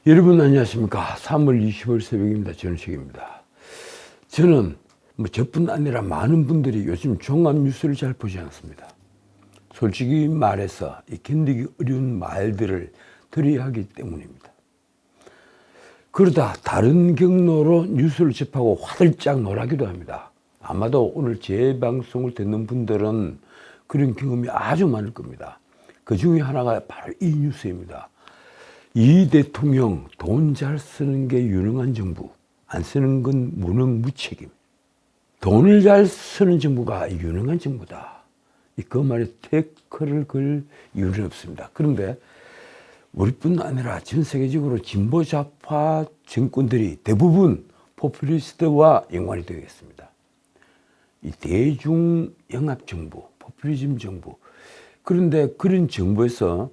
여러분 안녕하십니까. 3월 20일 새벽입니다. 전우식입니다. 저는 저뿐 아니라 많은 분들이 요즘 종합 뉴스를 잘 보지 않습니다. 솔직히 말해서 이 견디기 어려운 말들을 들어야 하기 때문입니다. 그러다 다른 경로로 뉴스를 접하고 화들짝 놀라기도 합니다. 아마도 오늘 제 방송을 듣는 분들은 그런 경험이 아주 많을 겁니다. 그 중에 하나가 바로 이 뉴스입니다. 이 대통령 돈 잘 쓰는 게 유능한 정부, 안 쓰는 건 무능 무책임. 돈을 잘 쓰는 정부가 유능한 정부다. 그 말에 태클을 걸 이유는 없습니다. 그런데 우리뿐 아니라 전 세계적으로 진보 좌파 정권들이 대부분 포퓰리스트와 연관이 되겠습니다. 이 대중영합 정부, 포퓰리즘 정부. 그런데 그런 정부에서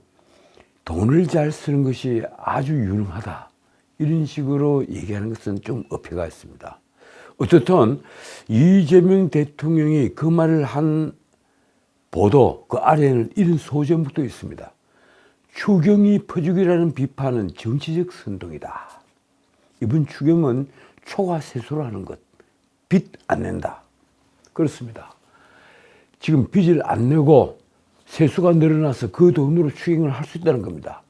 돈을 잘 쓰는 것이 아주 유능하다. 이런 식으로 얘기하는 것은 좀 어폐가 있습니다. 어쨌든 이재명 대통령이 그 말을 한 보도 그 아래에는 이런 소제목도 있습니다. 추경이 퍼주기라는 비판은 정치적 선동이다. 이번 추경은 초과 세수로 하는 것. 빚 안 낸다. 그렇습니다. 지금 빚을 안 내고 세수가 늘어나서 그 돈으로 추경을 할 수 있다는 겁니다.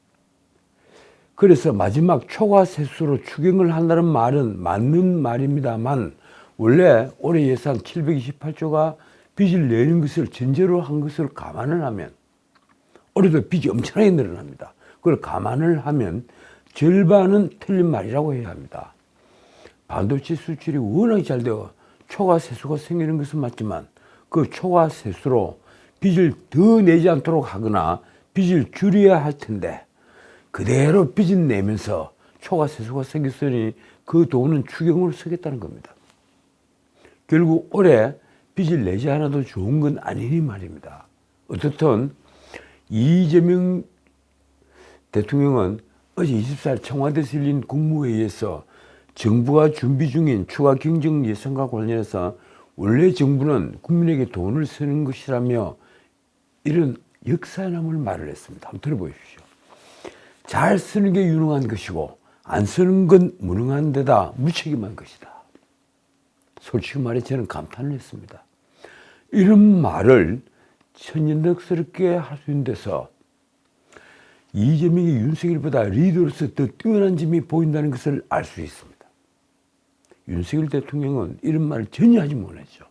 그래서 마지막 초과 세수로 추경을 한다는 말은 맞는 말입니다만 원래 올해 예산 728조가 빚을 내는 것을 전제로 한 것을 감안을 하면 올해도 빚이 엄청나게 늘어납니다. 그걸 감안을 하면 절반은 틀린 말이라고 해야 합니다. 반도체 수출이 워낙 잘 되어 초과 세수가 생기는 것은 맞지만 그 초과 세수로 빚을 더 내지 않도록 하거나 빚을 줄여야 할 텐데 그대로 빚을 내면서 초과 세수가 생겼으니 그 돈은 추경으로 쓰겠다는 겁니다. 결국 올해 빚을 내지 않아도 좋은 건 아니니 말입니다. 어쨌든 이재명 대통령은 어제 24일 청와대에서 열린 국무회의에서 정부가 준비 중인 추가 경정 예산과 관련해서 원래 정부는 국민에게 돈을 쓰는 것이라며 이런 역사에 남을 말을 했습니다. 한번 들어보십시오. 잘 쓰는 게 유능한 것이고 안 쓰는 건 무능한 데다 무책임한 것이다. 솔직히 말해 저는 감탄을 했습니다. 이런 말을 천연덕스럽게 할 수 있는 데서 이재명이 윤석열보다 리더로서 더 뛰어난 점이 보인다는 것을 알 수 있습니다. 윤석열 대통령은 이런 말을 전혀 하지 못했죠.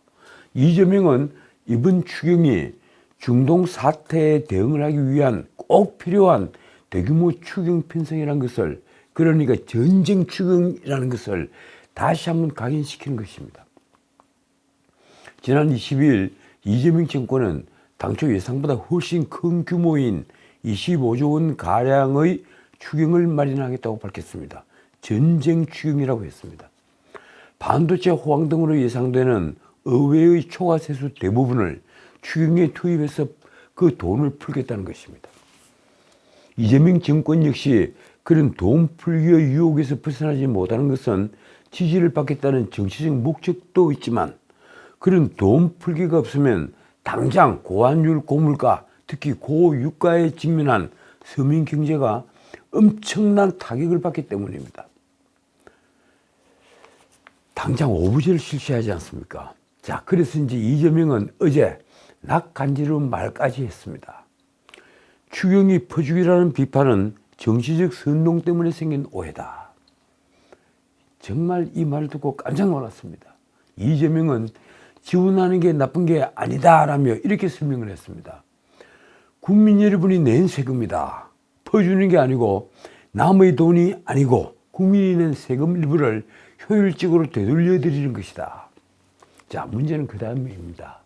이재명은 이번 추경이 중동 사태에 대응을 하기 위한 꼭 필요한 대규모 추경 편성이라는 것을, 그러니까 전쟁 추경이라는 것을 다시 한번 각인시키는 것입니다. 지난 20일 이재명 정권은 당초 예상보다 훨씬 큰 규모인 25조 원 가량의 추경을 마련하겠다고 밝혔습니다. 전쟁 추경이라고 했습니다. 반도체 호황 등으로 예상되는 의회의 초과 세수 대부분을 추경에 투입해서 그 돈을 풀겠다는 것입니다. 이재명 정권 역시 그런 돈 풀기의 유혹에서 벗어나지 못하는 것은 지지를 받겠다는 정치적 목적도 있지만 그런 돈 풀기가 없으면 당장 고환율 고물가, 특히 고유가에 직면한 서민 경제가 엄청난 타격을 받기 때문입니다. 당장 오부제를 실시하지 않습니까? 자, 그래서 이제 이재명은 어제 낙간지러운 말까지 했습니다. 추경이 퍼주기라는 비판은 정치적 선동 때문에 생긴 오해다. 정말 이 말을 듣고 깜짝 놀랐습니다. 이재명은 지원하는 게 나쁜 게 아니다라며 이렇게 설명을 했습니다. 국민 여러분이 낸 세금이다. 퍼주는 게 아니고 남의 돈이 아니고 국민이 낸 세금 일부를 효율적으로 되돌려 드리는 것이다. 자, 문제는 그 다음입니다.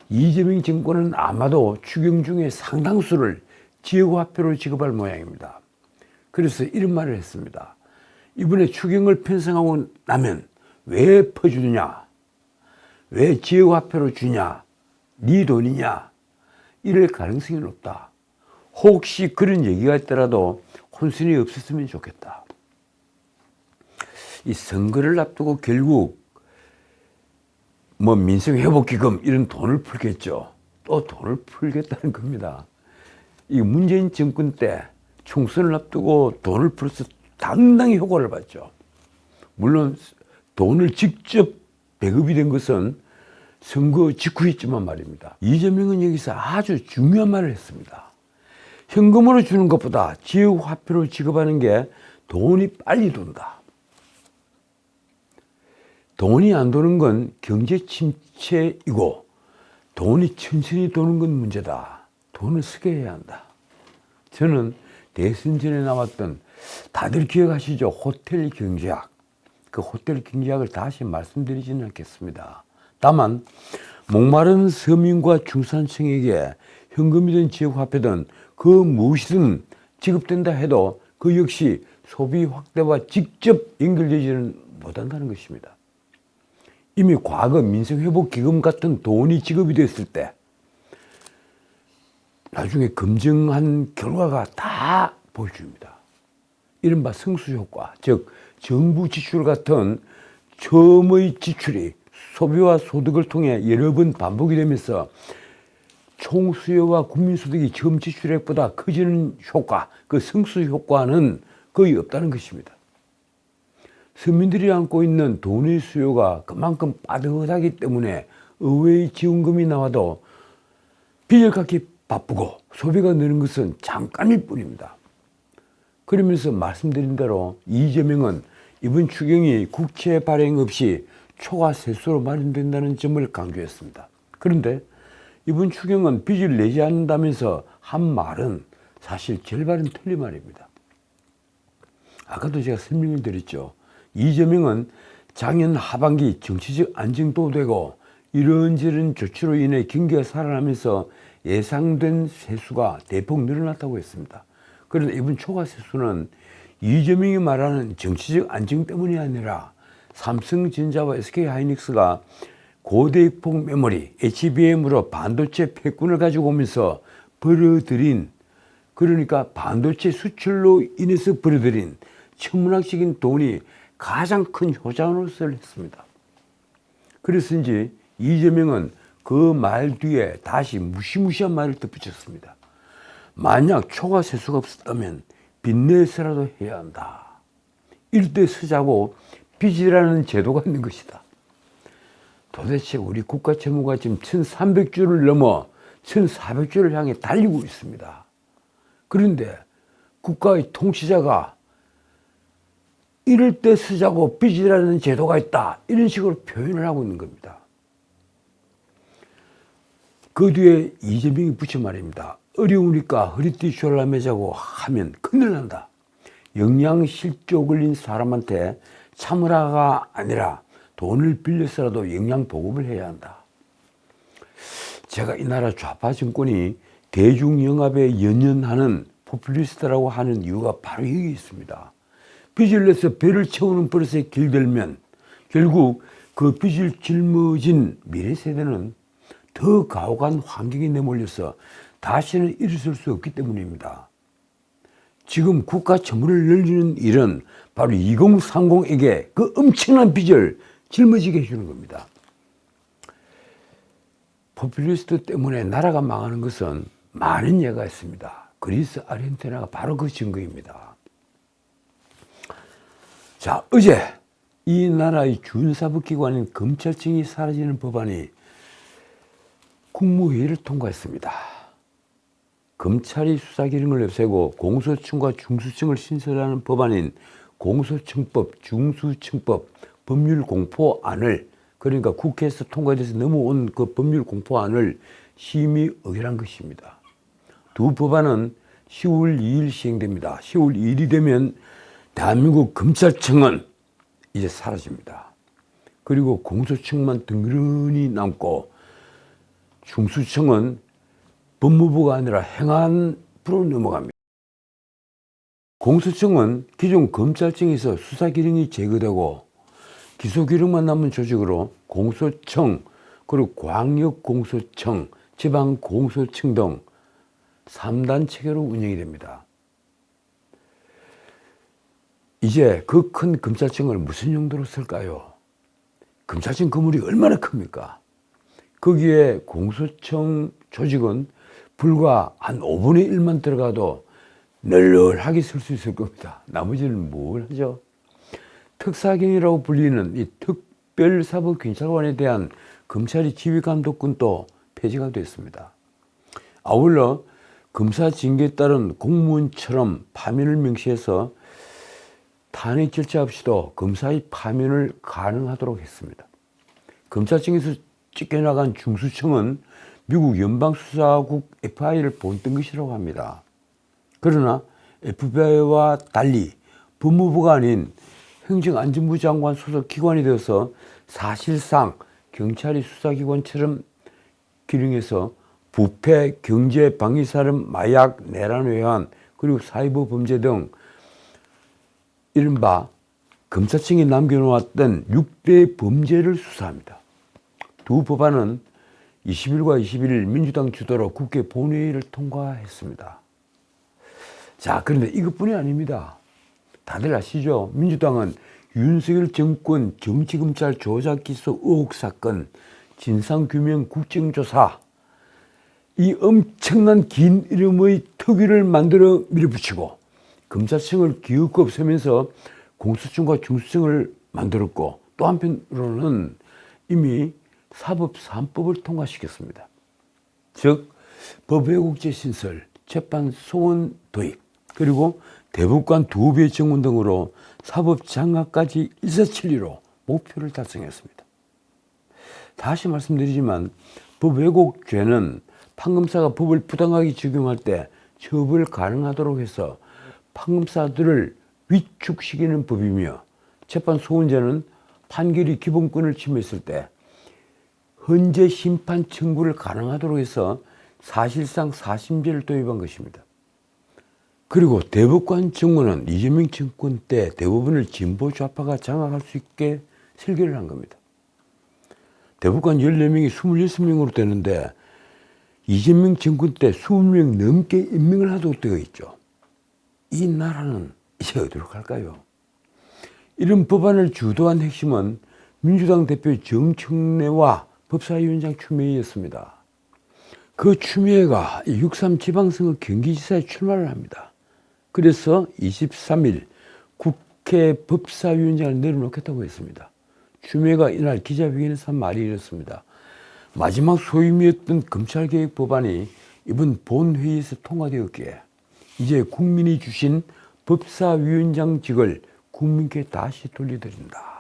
이재명 정권은 아마도 추경 중에 상당수를 지역화폐로 지급할 모양입니다. 그래서 이런 말을 했습니다. 이번에 추경을 편성하고 나면 왜 퍼주느냐? 왜 지역화폐로 주냐? 네 돈이냐? 이럴 가능성이 높다. 혹시 그런 얘기가 있더라도 혼선이 없었으면 좋겠다. 이 선거를 앞두고 결국 민생회복기금 이런 돈을 풀겠죠. 또 돈을 풀겠다는 겁니다. 이 문재인 정권 때 총선을 앞두고 돈을 풀어서 당당히 효과를 봤죠. 물론 돈을 직접 배급이 된 것은 선거 직후였지만 말입니다. 이재명은 여기서 아주 중요한 말을 했습니다. 현금으로 주는 것보다 지역화폐로 지급하는 게 돈이 빨리 돈다. 돈이 안 도는 건 경제 침체이고 돈이 천천히 도는 건 문제다. 돈을 쓰게 해야 한다. 저는 대선 전에 나왔던, 다들 기억하시죠? 호텔 경제학. 그 호텔 경제학을 다시 말씀드리지는 않겠습니다. 다만 목마른 서민과 중산층에게 현금이든 지역화폐든 그 무엇이든 지급된다 해도 그 역시 소비 확대와 직접 연결되지는 못한다는 것입니다. 이미 과거 민생회복기금 같은 돈이 지급이 됐을 때 나중에 검증한 결과가 다 보여줍니다. 이른바 승수효과, 즉 정부 지출 같은 처음의 지출이 소비와 소득을 통해 여러 번 반복이 되면서 총수요와 국민소득이 처음 지출액보다 커지는 효과, 그 승수효과는 거의 없다는 것입니다. 서민들이 안고 있는 돈의 수요가 그만큼 빠듯하기 때문에 의외의 지원금이 나와도 빚을 갚기 바쁘고 소비가 느는 것은 잠깐일 뿐입니다. 그러면서 말씀드린 대로 이재명은 이번 추경이 국채 발행 없이 초과 세수로 마련된다는 점을 강조했습니다. 그런데 이번 추경은 빚을 내지 않는다면서 한 말은 사실 절반은 틀린 말입니다. 아까도 제가 설명을 드렸죠. 이재명은 작년 하반기 정치적 안정도 되고 이런저런 조치로 인해 경기가 살아나면서 예상된 세수가 대폭 늘어났다고 했습니다. 그런데 이번 초과 세수는 이재명이 말하는 정치적 안정 때문이 아니라 삼성전자와 SK하이닉스가 고대폭 메모리 HBM으로 반도체 패권을 가지고 오면서 벌어들인, 그러니까 반도체 수출로 인해서 벌어들인 천문학적인 돈이 가장 큰 효자노릇을 했습니다. 그래서인지 이재명은 그 말 뒤에 다시 무시무시한 말을 덧붙였습니다. 만약 초과 세수가 없었다면 빚내서라도 해야 한다. 이럴 때 쓰자고 빚이라는 제도가 있는 것이다. 도대체 우리 국가 채무가 지금 1300조를 넘어 1400조를 향해 달리고 있습니다. 그런데 국가의 통치자가 이럴 때 쓰자고 빚이라는 제도가 있다, 이런 식으로 표현을 하고 있는 겁니다. 그 뒤에 이재명이 붙인 말입니다. 어려우니까 허리띠 졸라매자고 하면 큰일 난다. 영양실조 걸린 사람한테 참으라가 아니라 돈을 빌려서라도 영양보급을 해야 한다. 제가 이 나라 좌파 정권이 대중영합에 연연하는 포퓰리스트라고 하는 이유가 바로 여기 있습니다. 빚을 내서 배를 채우는 버릇에 길들면 결국 그 빚을 짊어진 미래 세대는 더 가혹한 환경에 내몰려서 다시는 일어설 수 없기 때문입니다. 지금 국가 채무를 늘리는 일은 바로 2030에게 그 엄청난 빚을 짊어지게 해주는 겁니다. 포퓰리스트 때문에 나라가 망하는 것은 많은 예가 있습니다. 그리스, 아르헨티나가 바로 그 증거입니다. 자, 어제 이 나라의 준사법기관인 검찰청이 사라지는 법안이 국무회의를 통과했습니다. 검찰이 수사기능을 없애고 공소청과 중수청을 신설하는 법안인 공소청법, 중수청법 법률공포안을, 그러니까 국회에서 통과돼서 넘어온 그 법률공포안을 심의 의결한 것입니다. 두 법안은 10월 2일 시행됩니다. 10월 2일이 되면 대한민국 검찰청은 이제 사라집니다. 그리고 공소청만 덩그러니 남고 중수청은 법무부가 아니라 행안부로 넘어갑니다. 공소청은 기존 검찰청에서 수사기능이 제거되고 기소기능만 남은 조직으로 공소청, 그리고 광역공소청, 지방공소청 등 3단 체계로 운영이 됩니다. 이제 그 큰 검찰청을 무슨 용도로 쓸까요? 검찰청 건물이 얼마나 큽니까? 거기에 공소청 조직은 불과 한 5분의 1만 들어가도 널널하게 쓸 수 있을 겁니다. 나머지는 뭘 하죠? 특사경이라고 불리는 이 특별사법경찰관에 대한 검찰의 지휘감독권도 폐지가 됐습니다. 아울러 검사 징계에 따른 공무원처럼 파면을 명시해서 탄핵 절차 없이도 검사의 파면을 가능하도록 했습니다. 검찰청에서 쫓겨나간 중수청은 미국 연방수사국 FBI를 본뜬 것이라고 합니다. 그러나 FBI와 달리 법무부가 아닌 행정안전부 장관 소속 기관이 되어서 사실상 경찰이 수사기관처럼 기능해서 부패, 경제, 방위살인, 마약, 내란 외환, 그리고 사이버 범죄 등 이른바 검찰청이 남겨놓았던 6대 범죄를 수사합니다. 두 법안은 20일과 21일 민주당 주도로 국회 본회의를 통과했습니다. 자, 그런데 이것뿐이 아닙니다. 다들 아시죠? 민주당은 윤석열 정권 정치검찰 조작 기소 의혹 사건, 진상규명 국정조사, 이 엄청난 긴 이름의 특위를 만들어 밀어붙이고 검찰청을 기어코 없애면서 공수처과 중수청을 만들었고, 또 한편으로는 이미 사법 3법을 통과시켰습니다. 즉 법외국제 신설, 재판 소원 도입, 그리고 대법관 2배 정원 등으로 사법 장악까지 일사천리로 목표를 달성했습니다. 다시 말씀드리지만 법외국죄는 판검사가 법을 부당하게 적용할 때 처벌 가능하도록 해서 판검사들을 위축시키는 법이며, 재판 소원죄는 판결이 기본권을 침해했을 때 헌재 심판 청구를 가능하도록 해서 사실상 사심제를 도입한 것입니다. 그리고 대법관 정원은 이재명 정권 때 대법원을 진보 좌파가 장악할 수 있게 설계를 한 겁니다. 대법관 14명이 26명으로 되는데 이재명 정권 때 20명 넘게 임명을 하도록 되어 있죠. 이 나라는 이제 어디로 갈까요? 이런 법안을 주도한 핵심은 민주당 대표 정청래와 법사위원장 추미애였습니다. 그 추미애가 6.3 지방선거 경기지사에 출마를 합니다. 그래서 23일 국회 법사위원장을 내려놓겠다고 했습니다. 추미애가 이날 기자회견에서 한 말이 이렇습니다. 마지막 소임이었던 검찰개혁 법안이 이번 본회의에서 통과되었기에 이제 국민이 주신 법사위원장직을 국민께 다시 돌려드린다.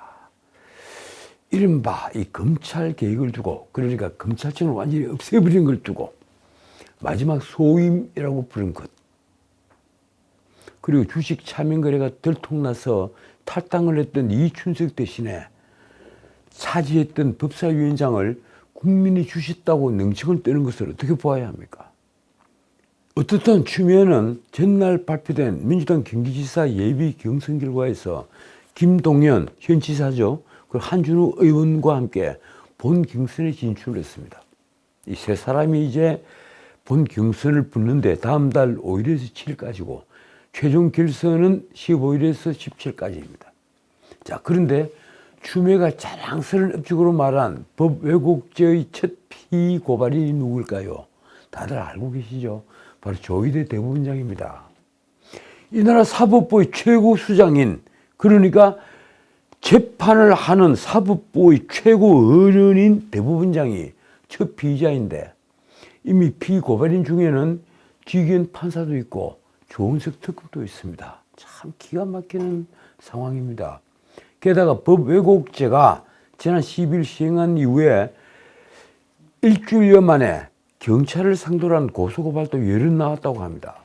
이른바 이 검찰개혁을 두고, 그러니까 검찰청을 완전히 없애버린 걸 두고 마지막 소임이라고 부른 것, 그리고 주식 차명거래가 들통나서 탈당을 했던 이춘석 대신에 차지했던 법사위원장을 국민이 주셨다고 능청을 떠는 것을 어떻게 보아야 합니까? 어떻든 추미애는 전날 발표된 민주당 경기지사 예비 경선 결과에서 김동연 현 지사죠, 그리고 한준우 의원과 함께 본 경선에 진출을 했습니다. 이 세 사람이 이제 본 경선을 붙는데 다음 달 5일에서 7일까지고 최종 결선은 15일에서 17일까지입니다. 자, 그런데 추미애가 자랑스러운 업적으로 말한 법 왜곡죄의 첫 피고발인이 누굴까요? 다들 알고 계시죠? 바로 조희대 대법원장입니다. 이 나라 사법부의 최고 수장인, 그러니까 재판을 하는 사법부의 최고 어른인 대법원장이 첫 피의자인데, 이미 피고발인 중에는 지기현 판사도 있고 조은석 특검도 있습니다. 참 기가 막히는 상황입니다. 게다가 법 왜곡죄가 지난 10일 시행한 이후에 일주일여 만에 경찰을 상대로 한 고소고발도 여럿 나왔다고 합니다.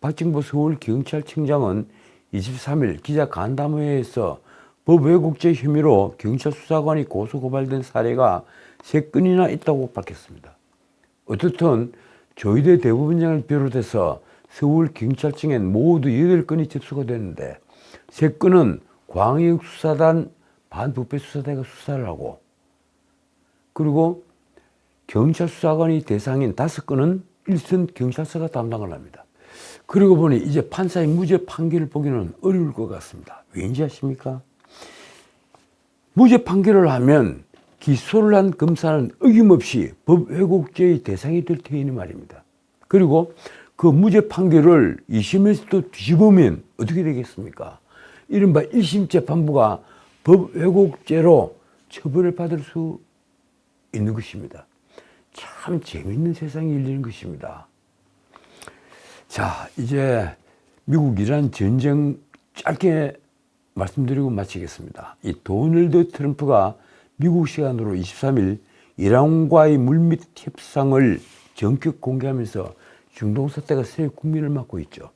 박정보 서울경찰청장은 23일 기자간담회에서 법 왜곡죄 혐의로 경찰 수사관이 고소고발된 사례가 3건이나 있다고 밝혔습니다. 어떻든 조희대 대법원장을 비롯해서 서울경찰청엔 모두 8건이 접수가 됐는데 3건은 광역수사단 반부패수사대가 수사를 하고, 그리고 경찰 수사관이 대상인 5건은 일선 경찰서가 담당을 합니다. 그러고 보니 이제 판사의 무죄 판결을 보기는 어려울 것 같습니다. 왠지 아십니까? 무죄 판결을 하면 기소를 한 검사는 어김없이 법 왜곡죄의 대상이 될 테니 말입니다. 그리고 그 무죄 판결을 2심에서 또 뒤집으면 어떻게 되겠습니까? 이른바 1심 재판부가 법 왜곡죄로 처벌을 받을 수 있는 것입니다. 참 재미있는 세상이 열리는 것입니다. 자, 이제 미국-이란 전쟁 짧게 말씀드리고 마치겠습니다. 이 도널드 트럼프가 미국 시간으로 23일 이란과의 물밑 협상을 전격 공개하면서 중동 사태가 새 국면을 맞고 있죠.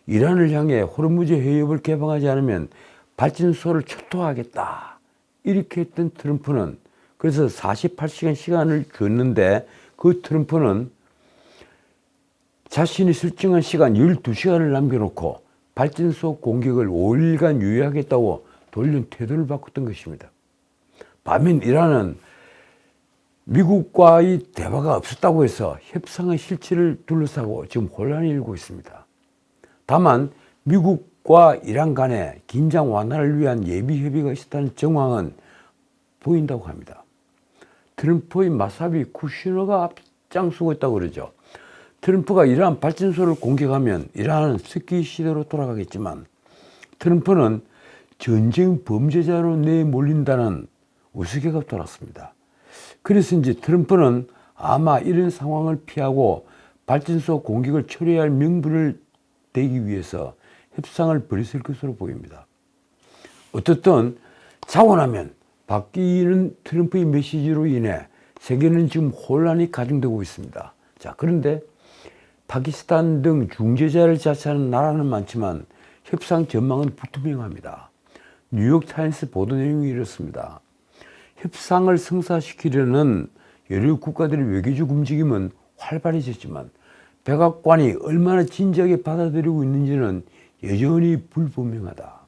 이란을 향해 호르무즈 해협을 개방하지 않으면 발전소를 초토화하겠다. 이렇게 했던 트럼프는 그래서 48시간 시간을 줬는데 그 트럼프는 자신이 설정한 시간 12시간을 남겨놓고 발전소 공격을 5일간 유예하겠다고 돌연 태도를 바꿨던 것입니다. 반면 이란은 미국과의 대화가 없었다고 해서 협상의 실체를 둘러싸고 지금 혼란이 일고 있습니다. 다만 미국과 이란 간에 긴장 완화를 위한 예비 협의가 있었다는 정황은 보인다고 합니다. 트럼프의 마사비 쿠시너가 앞장서고 있다고 그러죠. 트럼프가 이란 발전소를 공격하면 이란은 석기 시대로 돌아가겠지만 트럼프는 전쟁 범죄자로 내몰린다는 우스개가 돌았습니다. 그래서 이제 트럼프는 아마 이런 상황을 피하고 발전소 공격을 처리해야 할 명분을 대기 위해서 협상을 벌였을 것으로 보입니다. 어떻든 자고 나면 바뀌는 트럼프의 메시지로 인해 세계는 지금 혼란이 가중되고 있습니다. 자, 그런데 파키스탄 등 중재자를 자처하는 나라는 많지만 협상 전망은 불투명합니다. 뉴욕타임스 보도 내용이 이렇습니다. 협상을 성사시키려는 여러 국가들의 외교적 움직임은 활발해졌지만 백악관이 얼마나 진지하게 받아들이고 있는지는 여전히 불분명하다.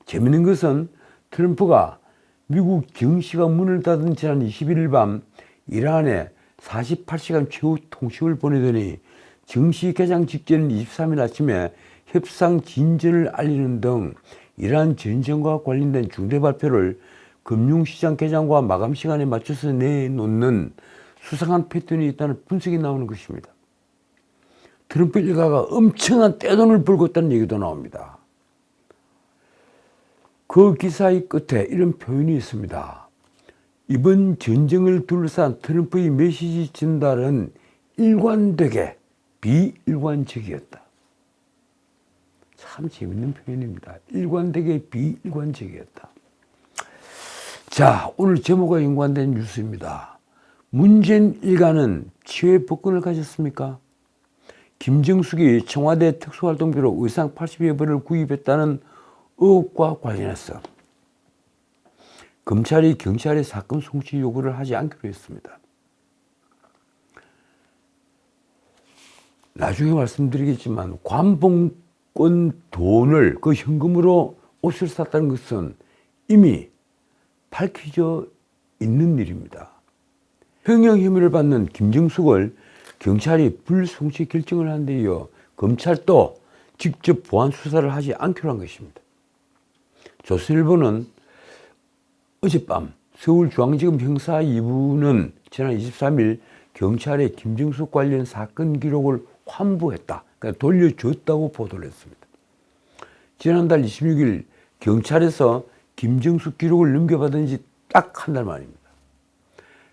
재미있는 것은 트럼프가 미국 정시가 문을 닫은 지난 21일 밤 이란에 48시간 최후 통식을 보내더니 정시 개장 직전 23일 아침에 협상 진전을 알리는 등 이란 전쟁과 관련된 중대 발표를 금융시장 개장과 마감 시간에 맞춰서 내놓는 수상한 패턴이 있다는 분석이 나오는 것입니다. 트럼프 일가가 엄청난 떼돈을 벌고 있다는 얘기도 나옵니다. 그 기사의 끝에 이런 표현이 있습니다. 이번 전쟁을 둘러싼 트럼프의 메시지 전달은 일관되게 비일관적이었다. 참 재밌는 표현입니다. 일관되게 비일관적이었다. 자, 오늘 제목과 연관된 뉴스입니다. 문재인 일가는 치외 복권을 가졌습니까? 김정숙이 청와대 특수활동비로 의상 80여 벌을 구입했다는 의혹과 관련해서 검찰이 경찰에 사건 송치 요구를 하지 않기로 했습니다. 나중에 말씀드리겠지만 관봉권 돈을 그 현금으로 옷을 샀다는 것은 이미 밝혀져 있는 일입니다. 형용 혐의를 받는 김정숙을 경찰이 불송치 결정을 한 데 이어 검찰도 직접 보안 수사를 하지 않기로 한 것입니다. 조선일보는 어젯밤 서울중앙지검 형사 2부는 지난 23일 경찰에 김정숙 관련 사건 기록을 환부했다. 그러니까 돌려줬다고 보도를 했습니다. 지난달 26일 경찰에서 김정숙 기록을 넘겨받은 지 딱 한 달 만입니다.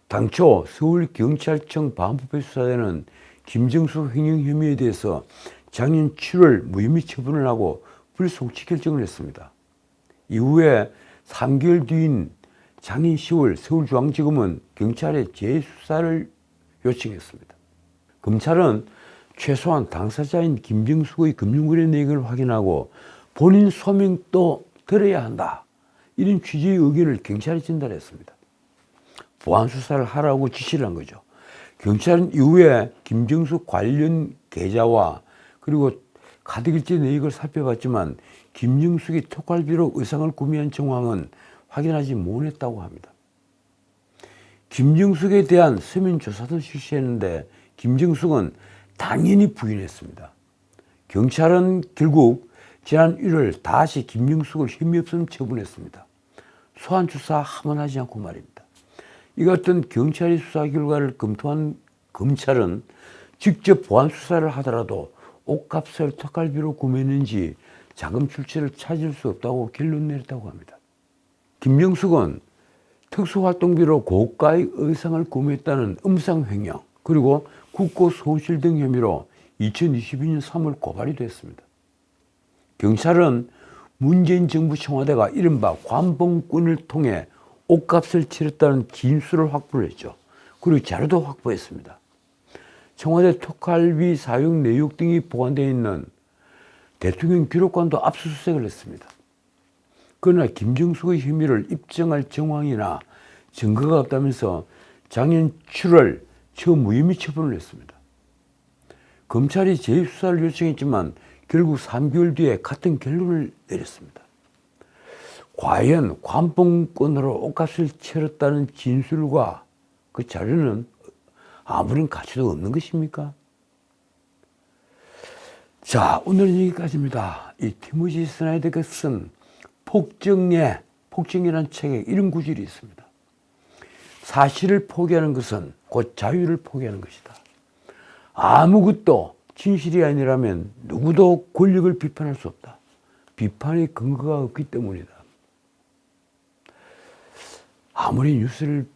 당초 서울경찰청 반부패 수사대는 김정숙 횡령 혐의에 대해서 작년 7월 무혐의 처분을 하고 불송치 결정을 했습니다. 이후에 3개월 뒤인 작년 10월 서울중앙지검은 경찰에 재수사를 요청했습니다. 검찰은 최소한 당사자인 김정숙의 금융거래 내역을 확인하고 본인 소명도 들어야 한다. 이런 취지의 의견을 경찰에 전달했습니다. 보안 수사를 하라고 지시를 한 거죠. 경찰은 이후에 김정숙 관련 계좌와 그리고 카드결제 내역을 살펴봤지만 김정숙이 특활비로 의상을 구매한 정황은 확인하지 못했다고 합니다. 김정숙에 대한 서면 조사도 실시했는데 김정숙은 당연히 부인했습니다. 경찰은 결국 지난 1월 다시 김정숙을 혐의 없음 처분했습니다. 소환 조사 한 번 하지 않고 말입니다. 이 같은 경찰의 수사 결과를 검토한 검찰은 직접 보안 수사를 하더라도 옷값을 특활비로 구매했는지 자금 출처를 찾을 수 없다고 결론 내렸다고 합니다. 김정숙은 특수활동비로 고가의 의상을 구매했다는 음상횡령 그리고 국고손실 등 혐의로 2022년 3월 고발이 됐습니다. 경찰은 문재인 정부 청와대가 이른바 관봉꾼을 통해 옷값을 치렀다는 진술을 확보를 했죠. 그리고 자료도 확보했습니다. 청와대 특활비 사용 내역 등이 보관되어 있는 대통령 기록관도 압수수색을 했습니다. 그러나 김정숙의 혐의를 입증할 정황이나 증거가 없다면서 작년 7월 처무혐의 처분을 했습니다. 검찰이 재입수사를 요청했지만 결국 3개월 뒤에 같은 결론을 내렸습니다. 과연 관봉권으로 옷값을 치렀다는 진술과 그 자료는 아무런 가치도 없는 것입니까? 자, 오늘은 여기까지입니다. 이 티모시 스나이더가 쓴 폭정이라는 책에 이런 구절이 있습니다. 사실을 포기하는 것은 곧 자유를 포기하는 것이다. 아무것도 진실이 아니라면 누구도 권력을 비판할 수 없다. 비판의 근거가 없기 때문이다. 아무리 뉴스를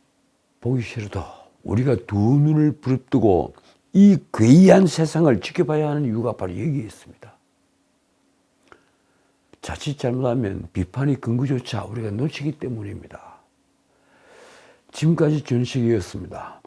보기 싫어도 우리가 두 눈을 부릅뜨고 이 괴이한 세상을 지켜봐야 하는 이유가 바로 여기에 있습니다. 자칫 잘못하면 비판의 근거조차 우리가 놓치기 때문입니다. 지금까지 전식이었습니다.